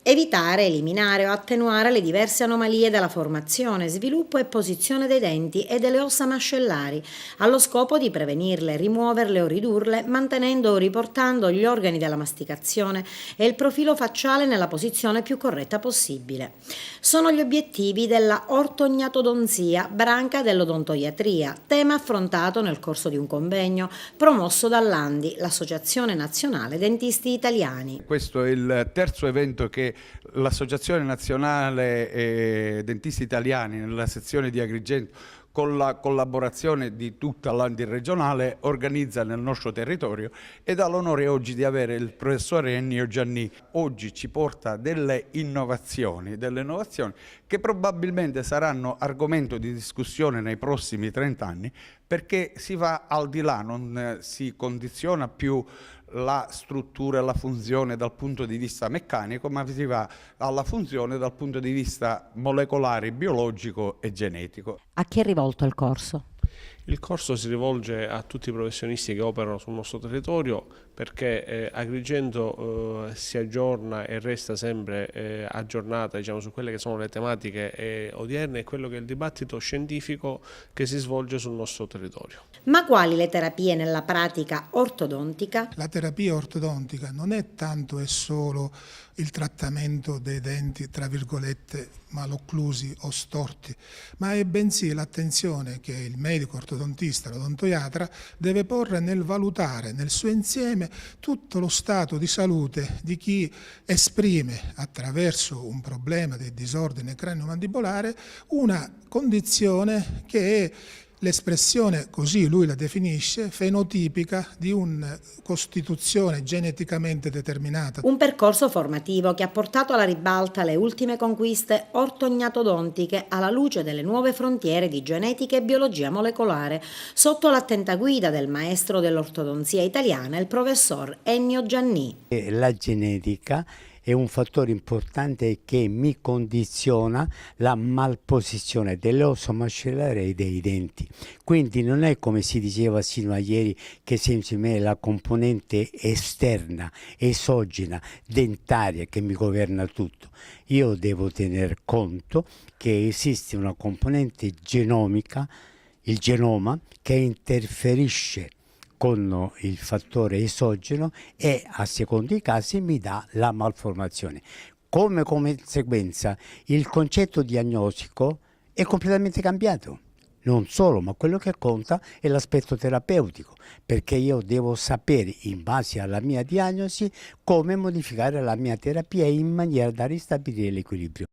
Evitare, eliminare o attenuare le diverse anomalie della formazione, sviluppo e posizione dei denti e delle ossa mascellari, allo scopo di prevenirle, rimuoverle o ridurle, mantenendo o riportando gli organi della masticazione e il profilo facciale nella posizione più corretta possibile. Sono gli obiettivi della ortognatodonzia, branca dell'odontoiatria, tema affrontato nel corso di un convegno promosso dall'ANDI, l'Associazione Nazionale Dentisti Italiani. Questo è il terzo evento che l'Associazione Nazionale Dentisti Italiani nella sezione di Agrigento, con la collaborazione di tutta l'ANDI regionale, organizza nel nostro territorio ed ha l'onore oggi di avere il professore Ennio Gianni. Oggi ci porta delle innovazioni che probabilmente saranno argomento di discussione nei prossimi 30 anni, perché si va al di là, non si condiziona più la struttura e la funzione dal punto di vista meccanico, ma si va alla funzione dal punto di vista molecolare, biologico e genetico. A chi è rivolto il corso? Il corso si rivolge a tutti i professionisti che operano sul nostro territorio, perché Agrigento si aggiorna e resta sempre aggiornata, diciamo, su quelle che sono le tematiche odierne e quello che è il dibattito scientifico che si svolge sul nostro territorio. Ma quali le terapie nella pratica ortodontica? La terapia ortodontica non è tanto e solo il trattamento dei denti, tra virgolette, malocclusi o storti, ma è bensì l'attenzione che il medico ortodontista, l'odontoiatra, deve porre nel valutare nel suo insieme tutto lo stato di salute di chi esprime, attraverso un problema di disordine cranio-mandibolare, una condizione che è l'espressione, così lui la definisce, fenotipica di una costituzione geneticamente determinata. Un percorso formativo che ha portato alla ribalta le ultime conquiste ortognatodontiche alla luce delle nuove frontiere di genetica e biologia molecolare, sotto l'attenta guida del maestro dell'ortodonzia italiana, il professor Ennio Gianni. La genetica è un fattore importante che mi condiziona la malposizione dell'osso mascellare e dei denti. Quindi non è come si diceva sino a ieri che semplicemente la componente esterna, esogena, dentaria che mi governa tutto. Io devo tener conto che esiste una componente genomica, il genoma, che interferisce con il fattore esogeno e a secondo dei casi mi dà la malformazione. Come conseguenza il concetto diagnostico è completamente cambiato. Non solo, ma quello che conta è l'aspetto terapeutico, perché io devo sapere, in base alla mia diagnosi, come modificare la mia terapia in maniera da ristabilire l'equilibrio.